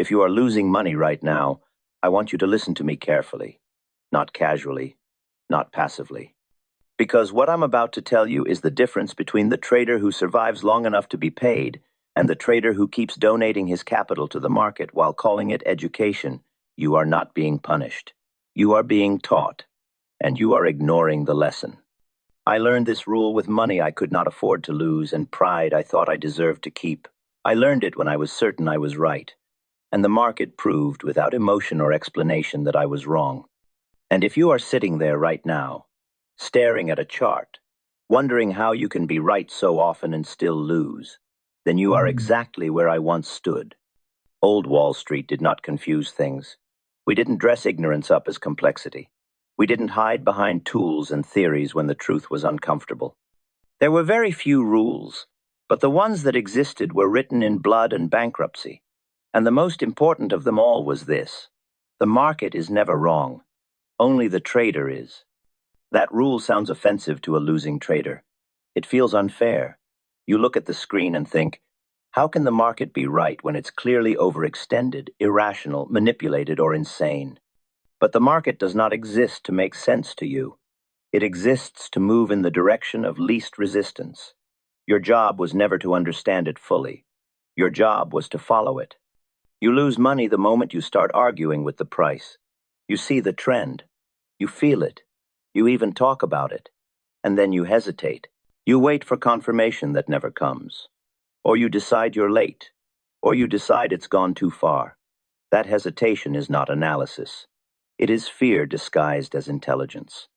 If you are losing money right now, I want you to listen to me carefully, not casually, not passively. Because what I'm about to tell you is the difference between the trader who survives long enough to be paid and the trader who keeps donating his capital to the market while calling it education. You are not being punished. You are being taught, and you are ignoring the lesson. I learned this rule with money I could not afford to lose and pride I thought I deserved to keep. I learned it when I was certain I was right, and the market proved without emotion or explanation that I was wrong. And if you are sitting there right now, staring at a chart, wondering how you can be right so often and still lose, then you are exactly where I once stood. Old Wall Street did not confuse things. We didn't dress ignorance up as complexity. We didn't hide behind tools and theories when the truth was uncomfortable. There were very few rules, but the ones that existed were written in blood and bankruptcy. And the most important of them all was this: the market is never wrong. Only the trader is. That rule sounds offensive to a losing trader. It feels unfair. You look at the screen and think, how can the market be right when it's clearly overextended, irrational, manipulated, or insane? But the market does not exist to make sense to you. It exists to move in the direction of least resistance. Your job was never to understand it fully. Your job was to follow it. You lose money the moment you start arguing with the price. You see the trend. You feel it. You even talk about it. And then you hesitate. You wait for confirmation that never comes. Or you decide you're late. Or you decide it's gone too far. That hesitation is not analysis. It is fear disguised as intelligence.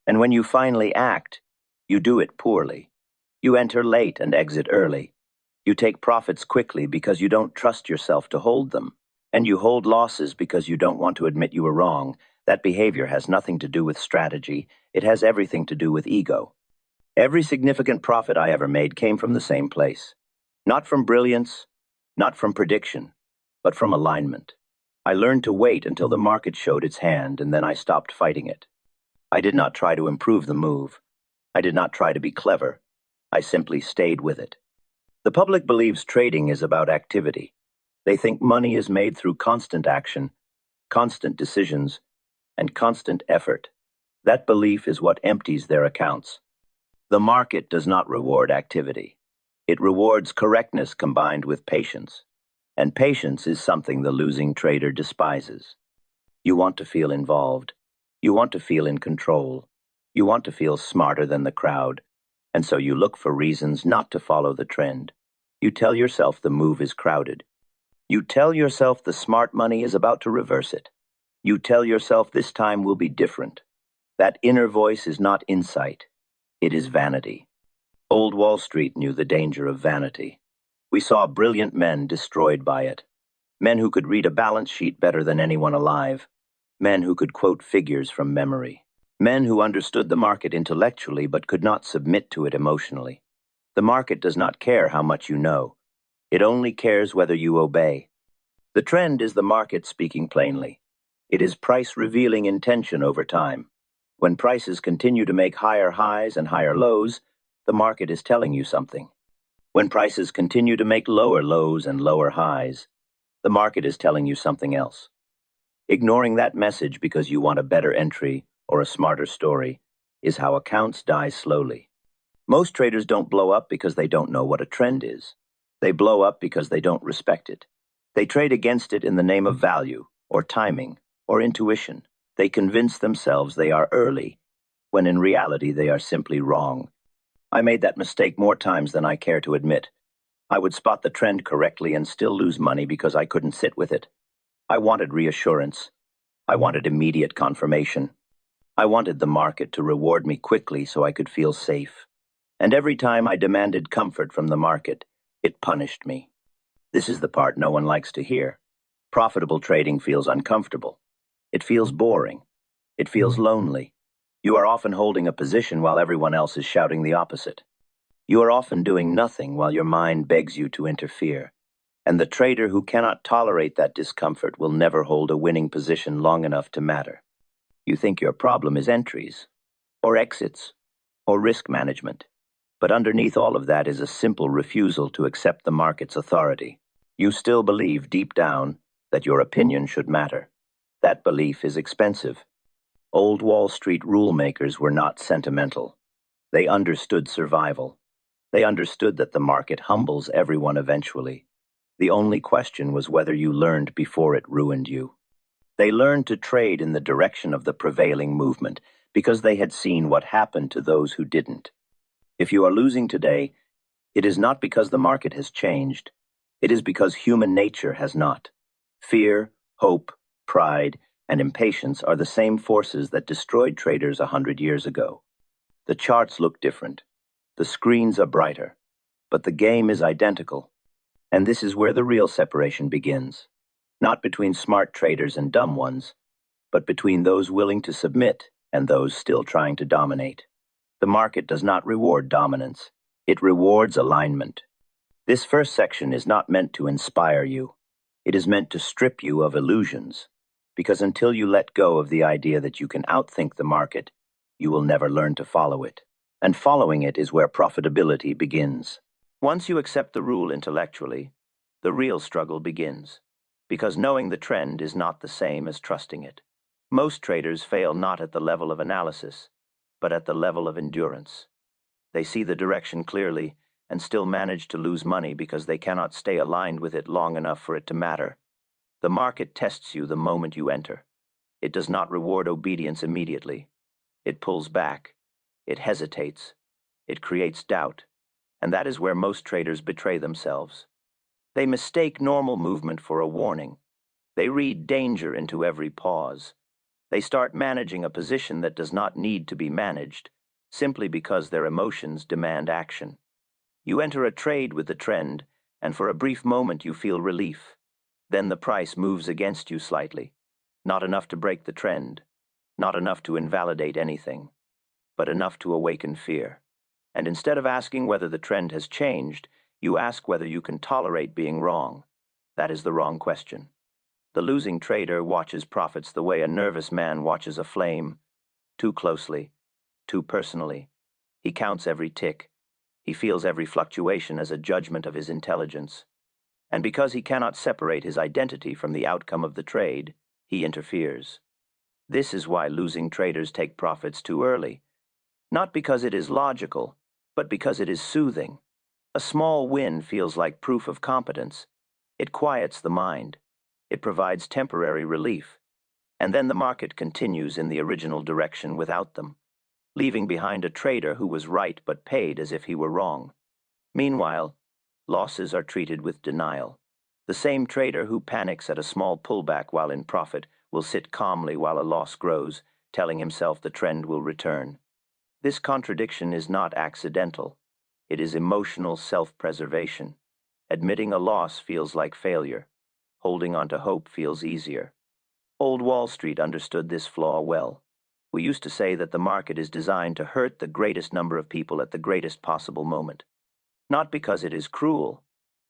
And when you finally act, you do it poorly. You enter late and exit early. You take profits quickly because you don't trust yourself to hold them. And you hold losses because you don't want to admit you were wrong. That behavior has nothing to do with strategy. It has everything to do with ego. Every significant profit I ever made came from the same place. Not from brilliance, not from prediction, but from alignment. I learned to wait until the market showed its hand, and then I stopped fighting it. I did not try to improve the move. I did not try to be clever. I simply stayed with it. The public believes trading is about activity. They think money is made through constant action, constant decisions, and constant effort. That belief is what empties their accounts. The market does not reward activity. It rewards correctness combined with patience. And patience is something the losing trader despises. You want to feel involved. You want to feel in control. You want to feel smarter than the crowd. And so you look for reasons not to follow the trend. You tell yourself the move is crowded. You tell yourself the smart money is about to reverse it. You tell yourself this time will be different. That inner voice is not insight. It is vanity. Old Wall Street knew the danger of vanity. We saw brilliant men destroyed by it. Men who could read a balance sheet better than anyone alive. Men who could quote figures from memory. Men who understood the market intellectually but could not submit to it emotionally. The market does not care how much you know. It only cares whether you obey. The trend is the market speaking plainly. It is price revealing intention over time. When prices continue to make higher highs and higher lows, the market is telling you something. When prices continue to make lower lows and lower highs, the market is telling you something else. Ignoring that message because you want a better entry or a smarter story is how accounts die slowly. Most traders don't blow up because they don't know what a trend is. They blow up because they don't respect it. They trade against it in the name of value, or timing, or intuition. They convince themselves they are early, when in reality they are simply wrong. I made that mistake more times than I care to admit. I would spot the trend correctly and still lose money because I couldn't sit with it. I wanted reassurance. I wanted immediate confirmation. I wanted the market to reward me quickly so I could feel safe. And every time I demanded comfort from the market, it punished me. This is the part no one likes to hear. Profitable trading feels uncomfortable. It feels boring. It feels lonely. You are often holding a position while everyone else is shouting the opposite. You are often doing nothing while your mind begs you to interfere. And the trader who cannot tolerate that discomfort will never hold a winning position long enough to matter. You think your problem is entries, or exits, or risk management. But underneath all of that is a simple refusal to accept the market's authority. You still believe deep down that your opinion should matter. That belief is expensive. Old Wall Street rule makers were not sentimental. They understood survival. They understood that the market humbles everyone eventually. The only question was whether you learned before it ruined you. They learned to trade in the direction of the prevailing movement because they had seen what happened to those who didn't. If you are losing today, it is not because the market has changed. It is because human nature has not. Fear, hope, pride, and impatience are the same forces that destroyed traders 100 years ago. The charts look different. The screens are brighter. But the game is identical. And this is where the real separation begins. Not between smart traders and dumb ones, but between those willing to submit and those still trying to dominate. The market does not reward dominance. It rewards alignment. This first section is not meant to inspire you. It is meant to strip you of illusions. Because until you let go of the idea that you can outthink the market, you will never learn to follow it. And following it is where profitability begins. Once you accept the rule intellectually, the real struggle begins. Because knowing the trend is not the same as trusting it. Most traders fail not at the level of analysis, but at the level of endurance. They see the direction clearly and still manage to lose money because they cannot stay aligned with it long enough for it to matter. The market tests you the moment you enter. It does not reward obedience immediately. It pulls back. It hesitates. It creates doubt. And that is where most traders betray themselves. They mistake normal movement for a warning. They read danger into every pause. They start managing a position that does not need to be managed, simply because their emotions demand action. You enter a trade with the trend, and for a brief moment you feel relief. Then the price moves against you slightly. Not enough to break the trend, not enough to invalidate anything, but enough to awaken fear. And instead of asking whether the trend has changed, you ask whether you can tolerate being wrong. That is the wrong question. The losing trader watches profits the way a nervous man watches a flame. Too closely, too personally. He counts every tick. He feels every fluctuation as a judgment of his intelligence. And because he cannot separate his identity from the outcome of the trade, he interferes. This is why losing traders take profits too early. Not because it is logical, but because it is soothing. A small win feels like proof of competence. It quiets the mind. It provides temporary relief. And then the market continues in the original direction without them, leaving behind a trader who was right but paid as if he were wrong. Meanwhile, losses are treated with denial. The same trader who panics at a small pullback while in profit will sit calmly while a loss grows, telling himself the trend will return. This contradiction is not accidental. It is emotional self-preservation. Admitting a loss feels like failure. Holding on to hope feels easier. Old Wall Street understood this flaw well. We used to say that the market is designed to hurt the greatest number of people at the greatest possible moment. Not because it is cruel,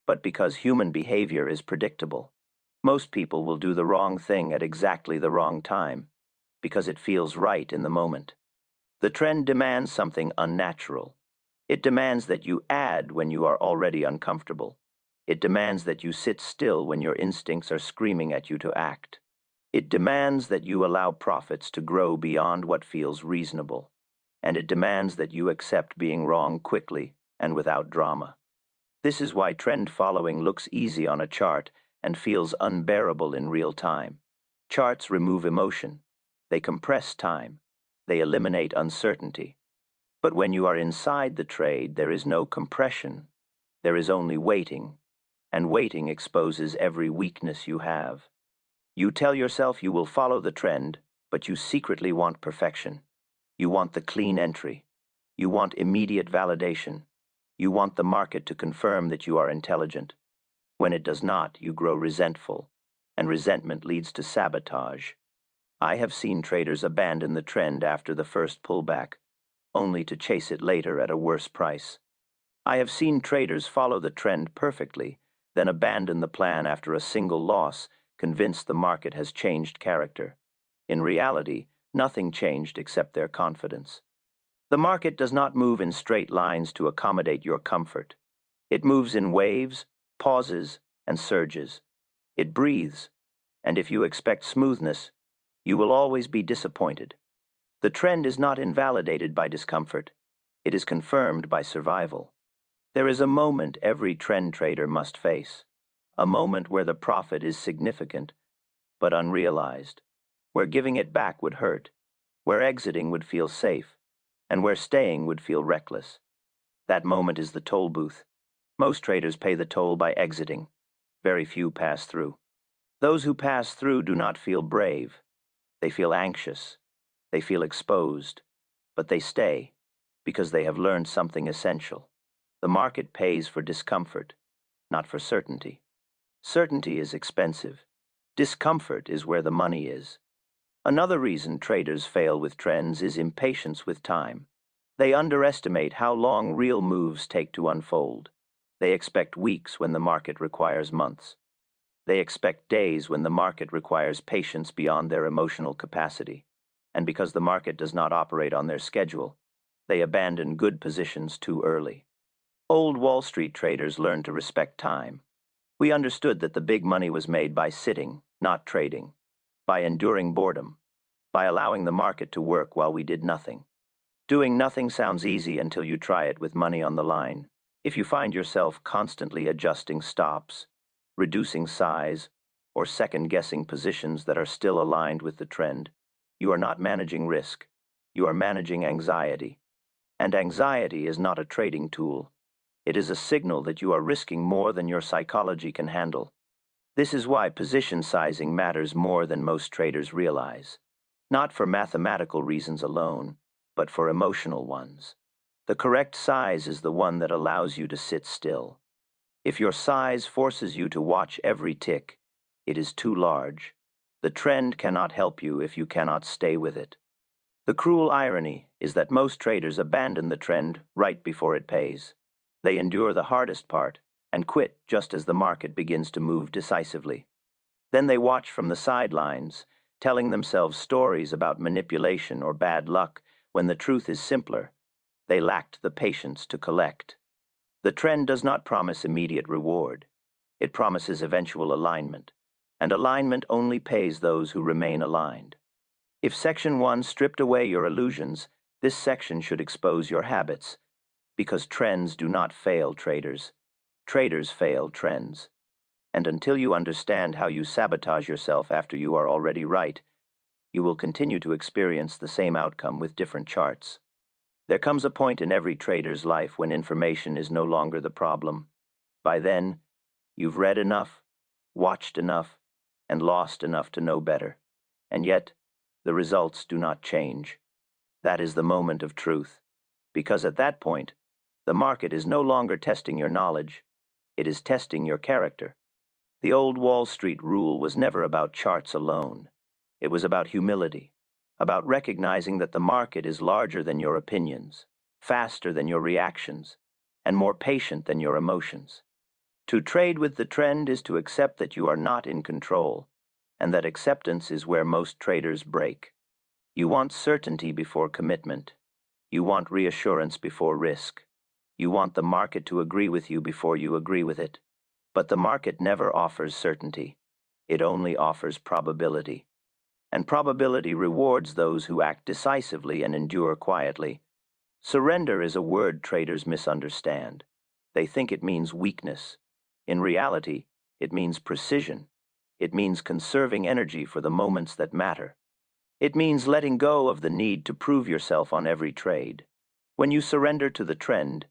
but because human behavior is predictable. Most people will do the wrong thing at exactly the wrong time, because it feels right in the moment. The trend demands something unnatural. It demands that you add when you are already uncomfortable. It demands that you sit still when your instincts are screaming at you to act. It demands that you allow profits to grow beyond what feels reasonable. And it demands that you accept being wrong quickly and without drama. This is why trend following looks easy on a chart and feels unbearable in real time. Charts remove emotion. They compress time. They eliminate uncertainty. But when you are inside the trade, there is no compression. There is only waiting. And waiting exposes every weakness you have. You tell yourself you will follow the trend, but you secretly want perfection. You want the clean entry. You want immediate validation. You want the market to confirm that you are intelligent. When it does not, you grow resentful, and resentment leads to sabotage. I have seen traders abandon the trend after the first pullback, only to chase it later at a worse price. I have seen traders follow the trend perfectly, then abandon the plan after a single loss, convinced the market has changed character. In reality, nothing changed except their confidence. The market does not move in straight lines to accommodate your comfort. It moves in waves, pauses, and surges. It breathes, And if you expect smoothness, you will always be disappointed. The trend is not invalidated by discomfort. It is confirmed by survival. There is a moment every trend trader must face, a moment where the profit is significant but unrealized, where giving it back would hurt, where exiting would feel safe, and where staying would feel reckless. That moment is the toll booth. Most traders pay the toll by exiting. Very few pass through. Those who pass through do not feel brave. They feel anxious. They feel exposed. But they stay because they have learned something essential. The market pays for discomfort, not for certainty. Certainty is expensive. Discomfort is where the money is. Another reason traders fail with trends is impatience with time. They underestimate how long real moves take to unfold. They expect weeks when the market requires months. They expect days when the market requires patience beyond their emotional capacity. And because the market does not operate on their schedule, they abandon good positions too early. Old Wall Street traders learned to respect time. We understood that the big money was made by sitting, not trading, by enduring boredom, by allowing the market to work while we did nothing. Doing nothing sounds easy until you try it with money on the line. If you find yourself constantly adjusting stops, reducing size, or second-guessing positions that are still aligned with the trend, you are not managing risk. You are managing anxiety. And anxiety is not a trading tool. It is a signal that you are risking more than your psychology can handle. This is why position sizing matters more than most traders realize. Not for mathematical reasons alone, but for emotional ones. The correct size is the one that allows you to sit still. If your size forces you to watch every tick, it is too large. The trend cannot help you if you cannot stay with it. The cruel irony is that most traders abandon the trend right before it pays. They endure the hardest part and quit just as the market begins to move decisively. Then they watch from the sidelines, telling themselves stories about manipulation or bad luck when the truth is simpler. They lacked the patience to collect. The trend does not promise immediate reward. It promises eventual alignment, and alignment only pays those who remain aligned. If Section 1 stripped away your illusions, this section should expose your habits. Because trends do not fail traders. Traders fail trends. And until you understand how you sabotage yourself after you are already right, you will continue to experience the same outcome with different charts. There comes a point in every trader's life when information is no longer the problem. By then, you've read enough, watched enough, and lost enough to know better. And yet, the results do not change. That is the moment of truth. Because at that point, the market is no longer testing your knowledge. It is testing your character. The old Wall Street rule was never about charts alone. It was about humility, about recognizing that the market is larger than your opinions, faster than your reactions, and more patient than your emotions. To trade with the trend is to accept that you are not in control, and that acceptance is where most traders break. You want certainty before commitment. You want reassurance before risk. You want the market to agree with you before you agree with it. But the market never offers certainty. It only offers probability. And probability rewards those who act decisively and endure quietly. Surrender is a word traders misunderstand. They think it means weakness. In reality, it means precision. It means conserving energy for the moments that matter. It means letting go of the need to prove yourself on every trade. When you surrender to the trend,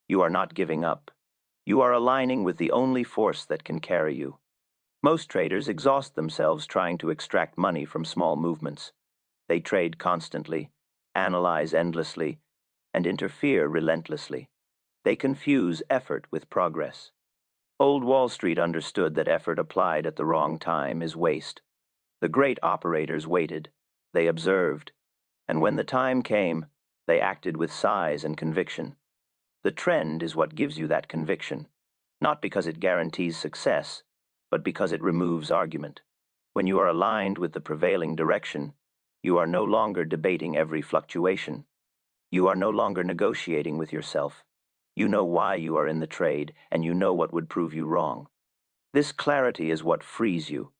you are not giving up. You are aligning with the only force that can carry you. Most traders exhaust themselves trying to extract money from small movements. They trade constantly, analyze endlessly, and interfere relentlessly. They confuse effort with progress. Old Wall Street understood that effort applied at the wrong time is waste. The great operators waited. They observed. And when the time came, they acted with size and conviction. The trend is what gives you that conviction, not because it guarantees success, but because it removes argument. When you are aligned with the prevailing direction, you are no longer debating every fluctuation. You are no longer negotiating with yourself. You know why you are in the trade, and you know what would prove you wrong. This clarity is what frees you.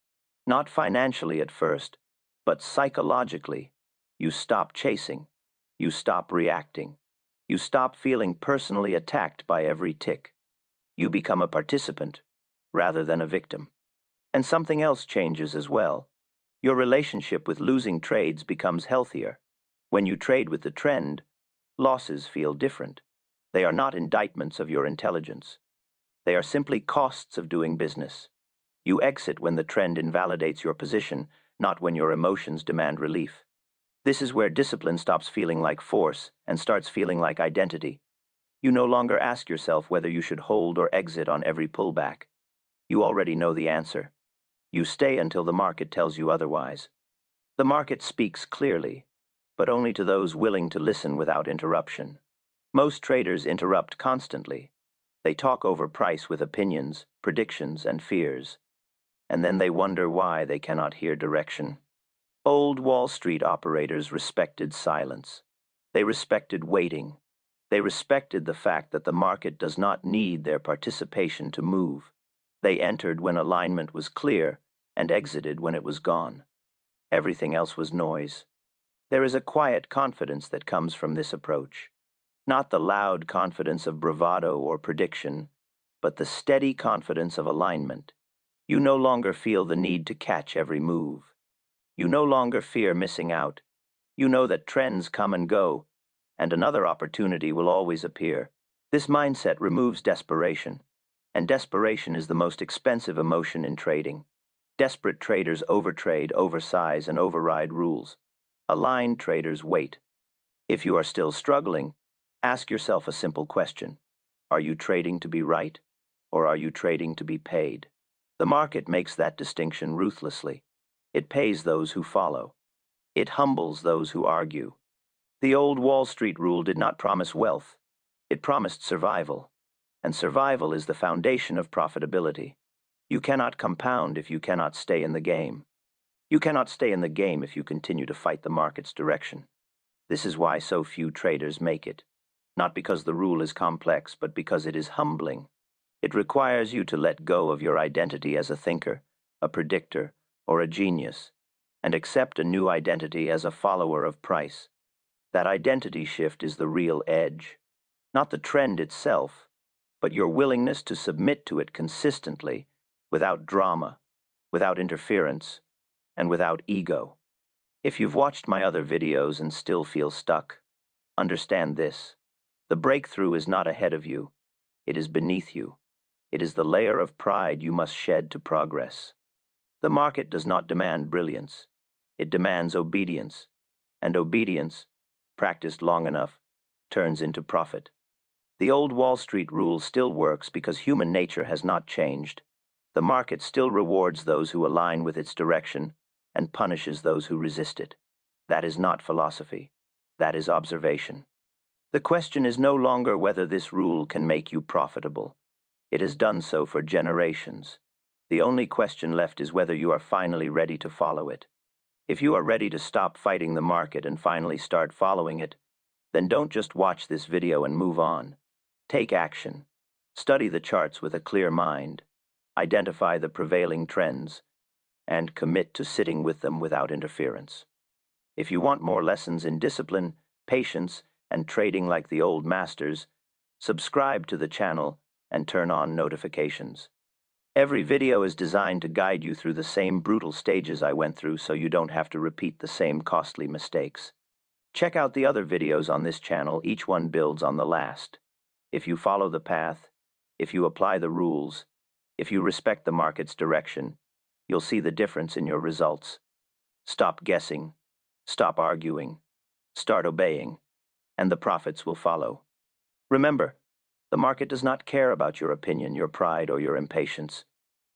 Not financially at first, but psychologically. You stop chasing. You stop reacting. You stop feeling personally attacked by every tick. You become a participant rather than a victim. And something else changes as well. Your relationship with losing trades becomes healthier. When you trade with the trend, losses feel different. They are not indictments of your intelligence. They are simply costs of doing business. You exit when the trend invalidates your position, not when your emotions demand relief. This is where discipline stops feeling like force and starts feeling like identity. You no longer ask yourself whether you should hold or exit on every pullback. You already know the answer. You stay until the market tells you otherwise. The market speaks clearly, but only to those willing to listen without interruption. Most traders interrupt constantly. They talk over price with opinions, predictions, and fears. And then they wonder why they cannot hear direction. Old Wall Street operators respected silence. They respected waiting. They respected the fact that the market does not need their participation to move. They entered when alignment was clear and exited when it was gone. Everything else was noise. There is a quiet confidence that comes from this approach. Not the loud confidence of bravado or prediction, but the steady confidence of alignment. You no longer feel the need to catch every move. You no longer fear missing out. You know that trends come and go, and another opportunity will always appear. This mindset removes desperation, and desperation is the most expensive emotion in trading. Desperate traders overtrade, oversize, and override rules. Aligned traders wait. If you are still struggling, ask yourself a simple question. Are you trading to be right, or are you trading to be paid? The market makes that distinction ruthlessly. It pays those who follow. It humbles those who argue. The old Wall Street rule did not promise wealth. It promised survival. And survival is the foundation of profitability. You cannot compound if you cannot stay in the game. You cannot stay in the game if you continue to fight the market's direction. This is why so few traders make it. Not because the rule is complex, but because it is humbling. It requires you to let go of your identity as a thinker, a predictor, or a genius, and accept a new identity as a follower of price. That identity shift is the real edge. Not the trend itself, but your willingness to submit to it consistently, without drama, without interference, and without ego. If you've watched my other videos and still feel stuck, understand this. The breakthrough is not ahead of you. It is beneath you. It is the layer of pride you must shed to progress. The market does not demand brilliance. It demands obedience. And obedience, practiced long enough, turns into profit. The old Wall Street rule still works because human nature has not changed. The market still rewards those who align with its direction and punishes those who resist it. That is not philosophy. That is observation. The question is no longer whether this rule can make you profitable. It has done so for generations. The only question left is whether you are finally ready to follow it. If you are ready to stop fighting the market and finally start following it, then don't just watch this video and move on. Take action. Study the charts with a clear mind. Identify the prevailing trends, and commit to sitting with them without interference. If you want more lessons in discipline, patience, and trading like the old masters, subscribe to the channel and turn on notifications. Every video is designed to guide you through the same brutal stages I went through so you don't have to repeat the same costly mistakes. Check out the other videos on this channel, each one builds on the last. If you follow the path, if you apply the rules, if you respect the market's direction, you'll see the difference in your results. Stop guessing, stop arguing, start obeying, and the profits will follow. Remember, the market does not care about your opinion, your pride, or your impatience.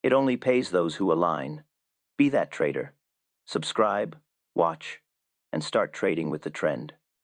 It only pays those who align. Be that trader. Subscribe, watch, and start trading with the trend.